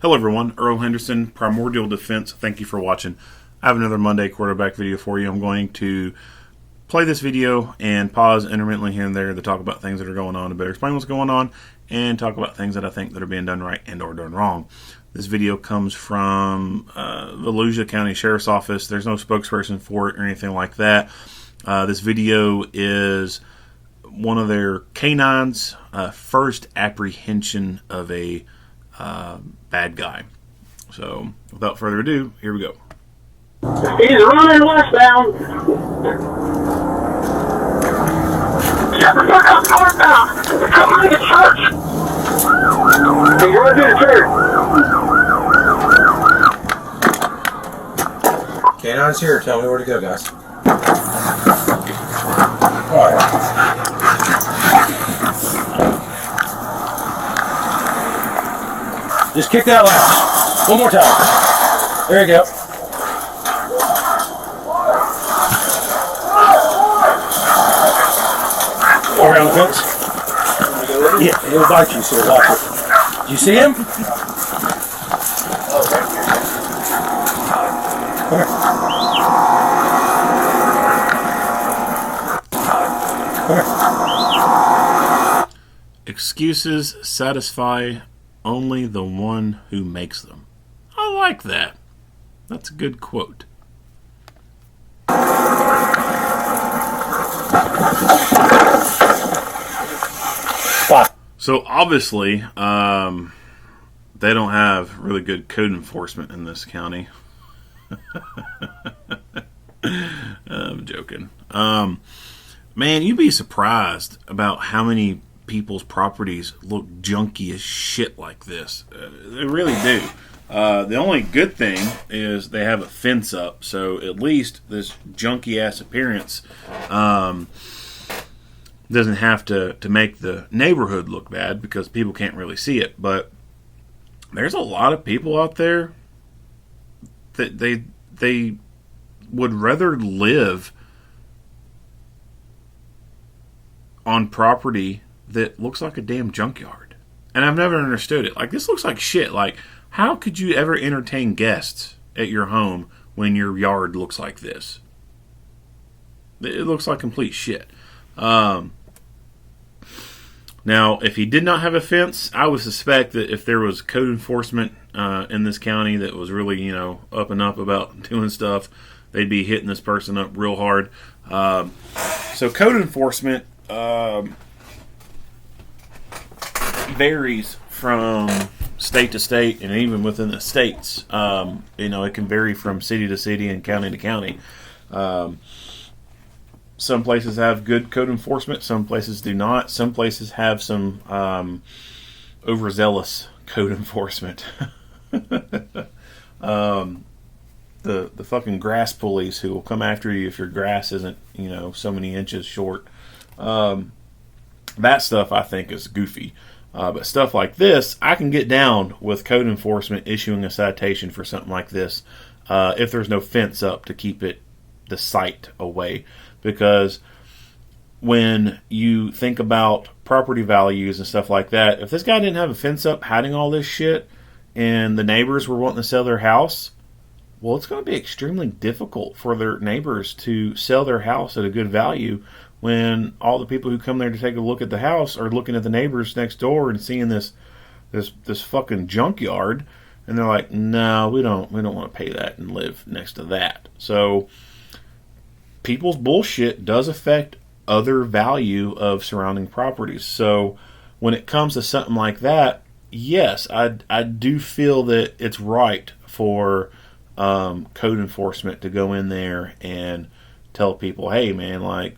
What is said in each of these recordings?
Hello everyone, Earl Henderson, Primordial Defense. Thank you for watching. I have another Monday quarterback video for you. I'm going to play this video and pause intermittently here and there to talk about things that are going on, to better explain what's going on, and talk about things that I think that are being done right and or done wrong. This video comes from Volusia County Sheriff's Office. There's no spokesperson for it or anything like that. This video is one of their canines' first apprehension of a bad guy. So, without further ado, here we go. He's running westbound. Shut the fuck up, north now. Come on to church. He's running to the church. Canine's here. Tell me where to go, guys. Alright. Just kick that latch. One more time. There you go. Around the fence. Yeah, he'll bite you, so watch it. Do you see him? Come here. Come here. Excuses satisfy only the one who makes them. I like that. That's a good quote. So obviously, they don't have really good code enforcement in this county. I'm joking. Man, you'd be surprised about how many people's properties look junky as shit like this. They really do. The only good thing is they have a fence up, so at least this junky ass appearance doesn't have to make the neighborhood look bad because people can't really see it. But there's a lot of people out there that they would rather live on property that looks like a damn junkyard. And I've never understood it. Like, this looks like shit. Like, how could you ever entertain guests at your home when your yard looks like this? It looks like complete shit. Now, if he did not have a fence, I would suspect that if there was code enforcement in this county that was really, up and up about doing stuff, they'd be hitting this person up real hard. So code enforcement varies from state to state, and even within the states. It can vary from city to city and county to county. Some places have good code enforcement, some places do not. Some places have some overzealous code enforcement. The fucking grass pulleys who will come after you if your grass isn't, so many inches short. That stuff I think is goofy. But stuff like this, I can get down with code enforcement issuing a citation for something like this if there's no fence up to keep the site away. Because when you think about property values and stuff like that, if this guy didn't have a fence up hiding all this shit and the neighbors were wanting to sell their house, well, it's going to be extremely difficult for their neighbors to sell their house at a good value when all the people who come there to take a look at the house are looking at the neighbors next door and seeing this fucking junkyard, and they're like, no, we don't want to pay that and live next to that. So people's bullshit does affect other value of surrounding properties. So when it comes to something like that, yes, I do feel that it's right for code enforcement to go in there and tell people, hey man, like,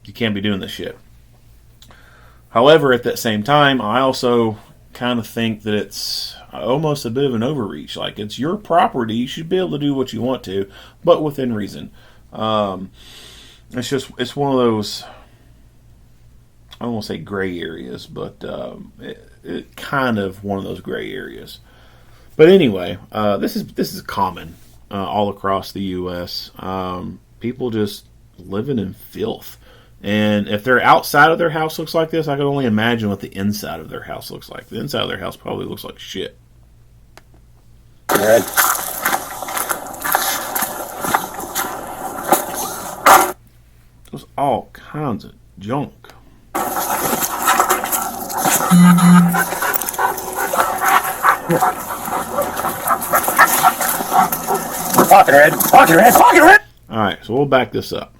you can't be doing this shit. However, at that same time, I also kind of think that it's almost a bit of an overreach. Like, it's your property, you should be able to do what you want to, but within reason. It's one of those, I don't want to say gray areas, but it kind of one of those gray areas. But anyway, this is common all across the U.S. People just living in filth. And if their outside of their house looks like this, I can only imagine what the inside of their house looks like. The inside of their house probably looks like shit. talking, Red. There's all kinds of junk. Talking, Red. Talking, Red. Talking, Red. All right, so we'll back this up.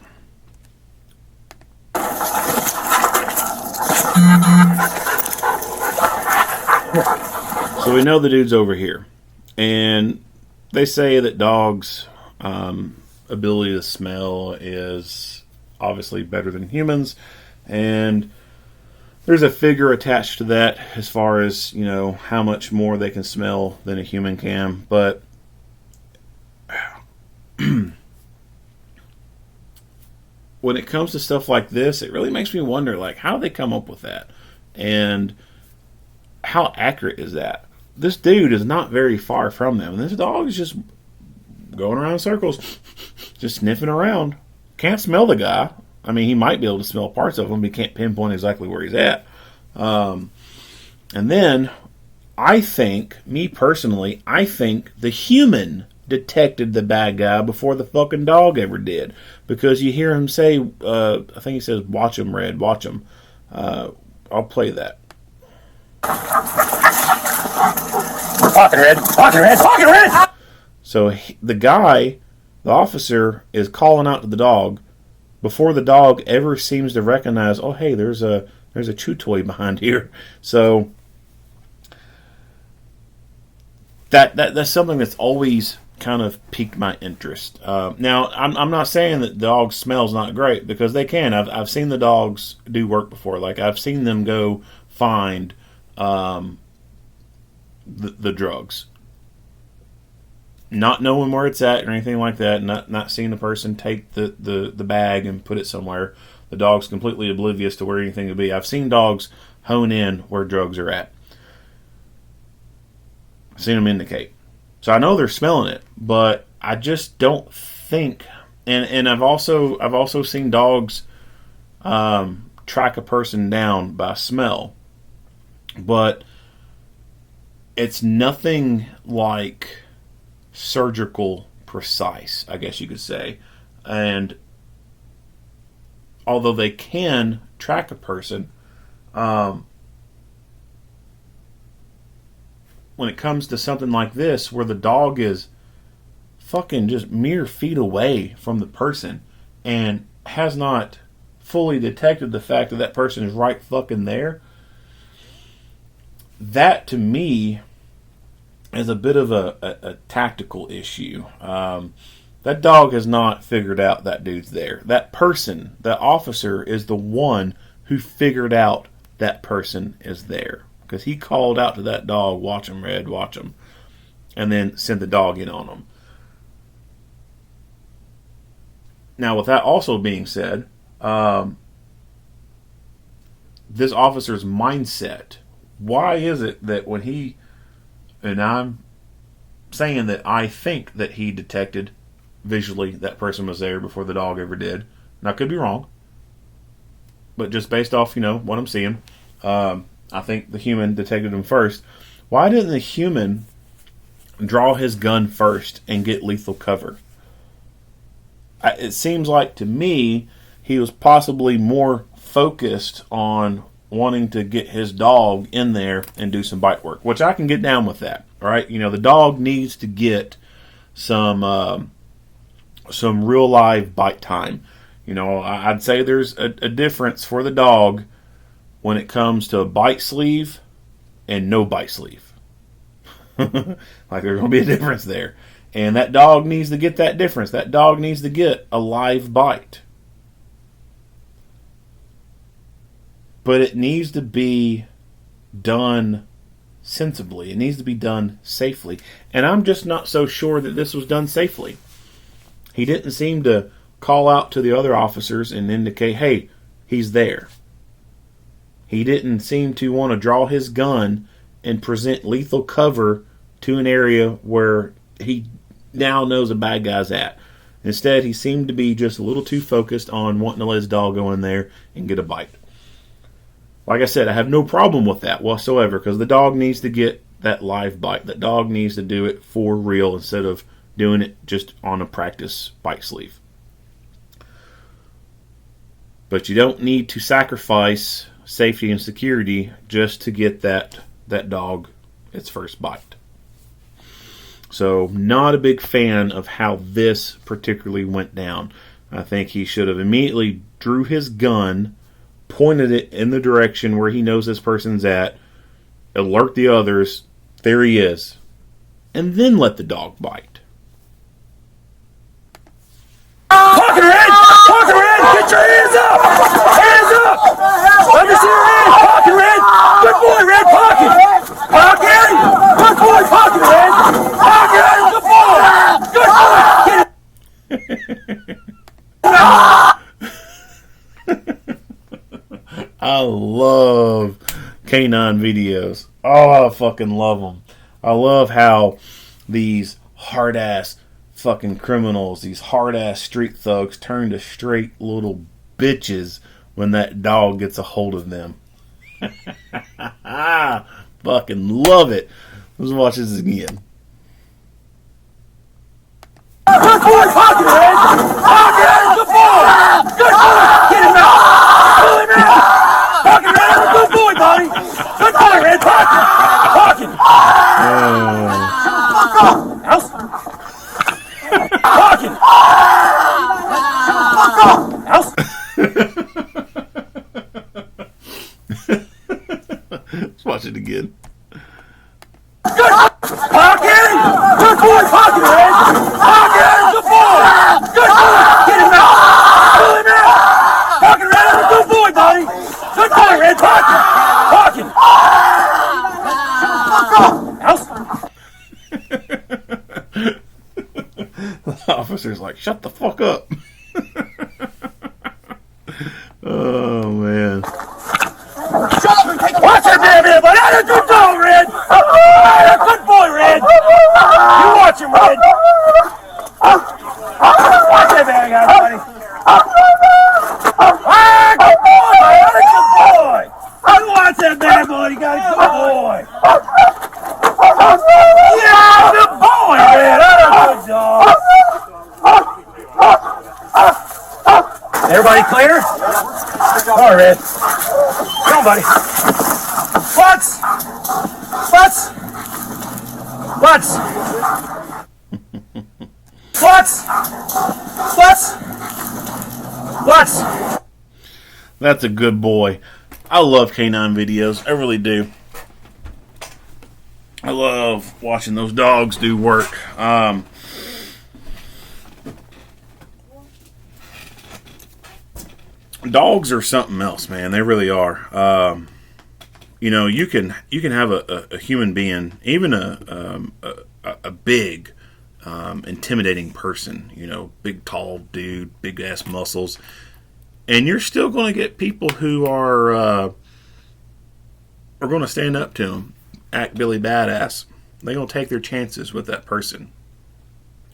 So we know the dude's over here, and they say that dogs' ability to smell is obviously better than humans, and there's a figure attached to that as far as, you know, how much more they can smell than a human can. But when it comes to stuff like this, it really makes me wonder, like, how do they come up with that? And how accurate is that? This dude is not very far from them. And this dog is just going around in circles, just sniffing around. Can't smell the guy. I mean, he might be able to smell parts of him, but he can't pinpoint exactly where he's at. And then, I think, me personally, I think the human detected the bad guy before the fucking dog ever did. Because you hear him say, I think he says, "Watch him, Red, watch him." I'll play that. Talking, Red. Talking, Red. Talking, Red. So the guy, the officer, is calling out to the dog before the dog ever seems to recognize, oh, hey, there's a chew toy behind here. So that's something that's always kind of piqued my interest. Now, I'm not saying that the dog smell's not great, because they can. I've seen the dogs do work before. Like, I've seen them go find the drugs, not knowing where it's at or anything like that, not seeing the person take the bag and put it somewhere. The dog's completely oblivious to where anything would be. I've seen dogs hone in where drugs are at. I've seen them indicate. So I know they're smelling it, but I just don't think. And I've also seen dogs track a person down by smell, but it's nothing like surgical precise, I guess you could say. And although they can track a person, when it comes to something like this, where the dog is fucking just mere feet away from the person and has not fully detected the fact that that person is right fucking there, that to me is a bit of a tactical issue. That dog has not figured out that dude's there. That person, that officer, is the one who figured out that person is there. Because he called out to that dog, "Watch him, Red, watch him," and then sent the dog in on him. Now, with that also being said, this officer's mindset, why is it that when he, and I'm saying that I think that he detected visually that person was there before the dog ever did, and I could be wrong, but just based off, what I'm seeing, I think the human detected him first. Why didn't the human draw his gun first and get lethal cover? It seems like to me he was possibly more focused on wanting to get his dog in there and do some bite work, which I can get down with that. Right? The dog needs to get some real live bite time. I'd say there's a difference for the dog when it comes to a bite sleeve and no bite sleeve. Like, there's going to be a difference there. And that dog needs to get that difference. That dog needs to get a live bite. But it needs to be done sensibly. It needs to be done safely. And I'm just not so sure that this was done safely. He didn't seem to call out to the other officers and indicate, hey, he's there. He didn't seem to want to draw his gun and present lethal cover to an area where he now knows a bad guy's at. Instead, he seemed to be just a little too focused on wanting to let his dog go in there and get a bite. Like I said, I have no problem with that whatsoever, because the dog needs to get that live bite. That dog needs to do it for real instead of doing it just on a practice bite sleeve. But you don't need to sacrifice safety and security just to get that dog its first bite. So, not a big fan of how this particularly went down. I think he should have immediately drew his gun, pointed it in the direction where he knows this person's at, alert the others, there he is, and then let the dog bite. Pocket Red! Pocket Red! Get your hands up! Hands up! Let me see your hands! Pocket Red! Good boy, Red! Pocket! Pocket! Good boy, Pocket Red! Pocket! Good boy! Good boy! Get it! I love canine videos. Oh, I fucking love them. I love how these hard-ass fucking criminals, these hard-ass street thugs turn to straight little bitches when that dog gets a hold of them. Fucking love it. Let's watch this again. Good boy, Pocket Red! Pocket! Good boy! Good boy! Get him out! Pull him out! Pocket Red! Good boy, buddy! Good boy, Red! Pocket! Pocket! House! Pocket! House! Let's watch it again. Good Pocket! Good boy, Pocket Red! Pocket! Good boy! Good boy! Get him out! Pull him out! Pocket Red! Good boy, buddy! Good boy, Red! Pocket! Pocket! House! The officer's like, shut the fuck up. Oh, man. Watch your damn head, buddy! That's a good dog, Red! That's a good boy, Red! You watch him, Red! Watch that bad guy, buddy! Ah, good boy, buddy! That's a good boy! You watch that bad boy, you got a good boy! Yeah, good boy, Red! That's a good dog! Everybody clear? All right, Red. Come on, buddy. Butts! Butts! Butts! Butts! Butts! Butts! That's a good boy. I love canine videos. I really do. I love watching those dogs do work. Dogs are something else, man. They really are. You can have a human being, even a big, intimidating person. Big, tall dude, big ass muscles, and you're still going to get people who are going to stand up to them, act Billy Badass. They're going to take their chances with that person.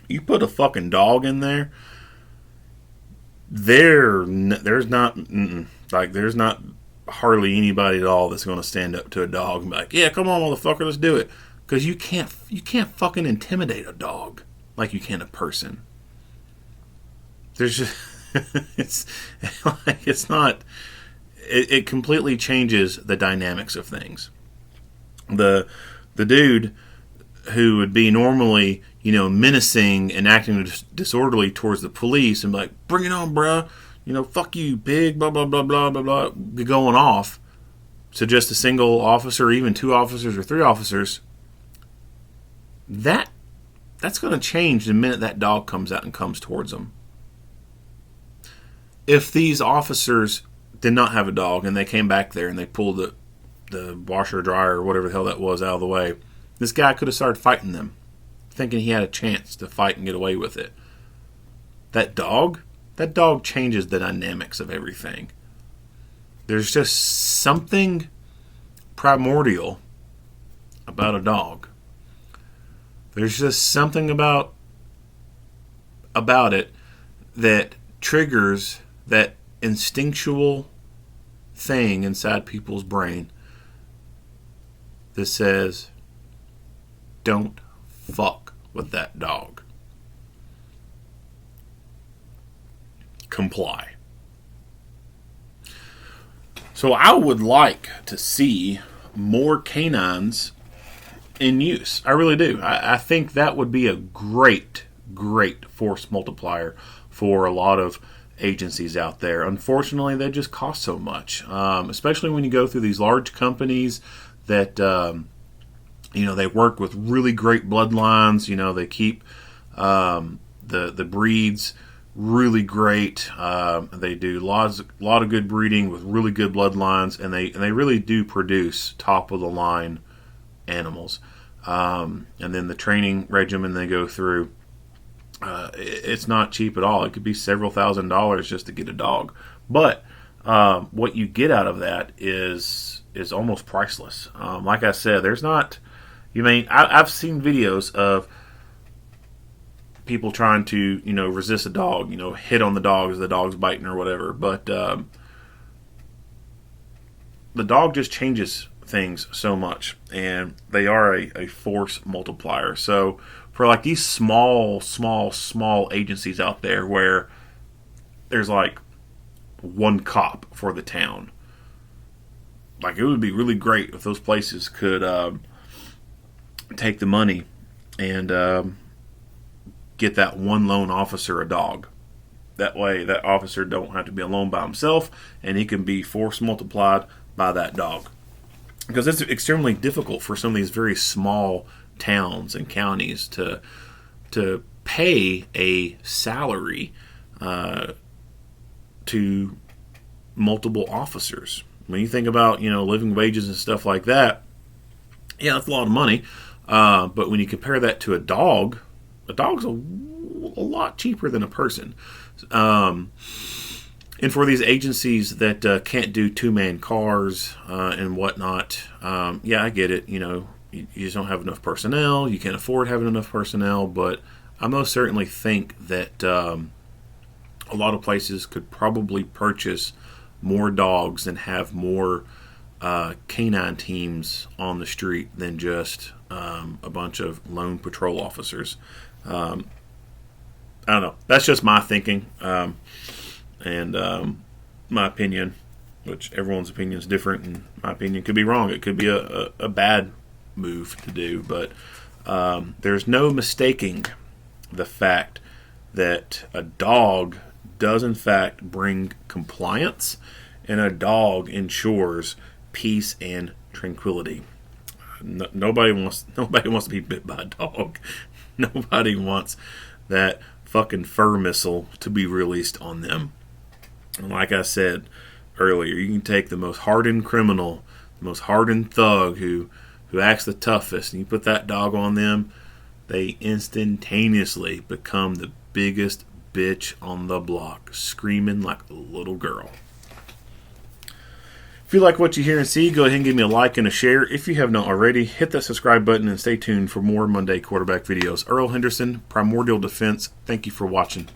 You put a fucking dog in there. There's not hardly anybody at all that's going to stand up to a dog and be like, yeah, come on, motherfucker, let's do it. Because you can't fucking intimidate a dog like you can a person. There's just it completely changes the dynamics of things. The dude who would be normally, menacing and acting disorderly towards the police and be like, bring it on, bruh. Fuck you, pig, blah, blah, blah, blah, blah, blah, be going off. So just a single officer, even two officers or three officers, that's going to change the minute that dog comes out and comes towards them. If these officers did not have a dog and they came back there and they pulled the washer, dryer, or whatever the hell that was out of the way, this guy could have started fighting them, thinking he had a chance to fight and get away with it. That dog changes the dynamics of everything. There's just something primordial about a dog. There's just something about it that triggers that instinctual thing inside people's brain that says, don't fuck with that dog. Comply. So I would like to see more canines in use. I really do. I think that would be a great force multiplier for a lot of agencies out there. Unfortunately, they just cost so much, especially when you go through these large companies that they work with really great bloodlines. They keep the breeds really great. They do a lot of good breeding with really good bloodlines, and they really do produce top of the line animals. And then the training regimen they go through, it's not cheap at all. It could be several $1,000s just to get a dog. But what you get out of that is almost priceless. Like I said, there's not. I've seen videos of people trying to resist a dog, hit on the dog as the dog's biting or whatever. But the dog just changes things so much, and they are a force multiplier. So for like these small agencies out there where there's like one cop for the town, like it would be really great if those places could take the money and get that one lone officer a dog. That way that officer don't have to be alone by himself, and he can be force multiplied by that dog. Because it's extremely difficult for some of these very small towns and counties to pay a salary to multiple officers. When you think about living wages and stuff like that, yeah, that's a lot of money. But when you compare that to a dog's a lot cheaper than a person. And for these agencies that can't do two-man cars and whatnot, yeah, I get it. You just don't have enough personnel. You can't afford having enough personnel. But I most certainly think that a lot of places could probably purchase more dogs and have more canine teams on the street than just a bunch of lone patrol officers. I don't know. That's just my thinking. And my opinion, which everyone's opinion is different, and my opinion could be wrong. It could be a bad move to do, but there's no mistaking the fact that a dog does in fact bring compliance, and a dog ensures peace and tranquility. Nobody wants to be bit by a dog. Nobody wants that fucking fur missile to be released on them. And like I said earlier, you can take the most hardened criminal, the most hardened thug who acts the toughest, and you put that dog on them, they instantaneously become the biggest bitch on the block, screaming like a little girl. If you like what you hear and see, go ahead and give me a like and a share. If you have not already, hit that subscribe button and stay tuned for more Monday quarterback videos. Earl Henderson, Primordial Defense, thank you for watching.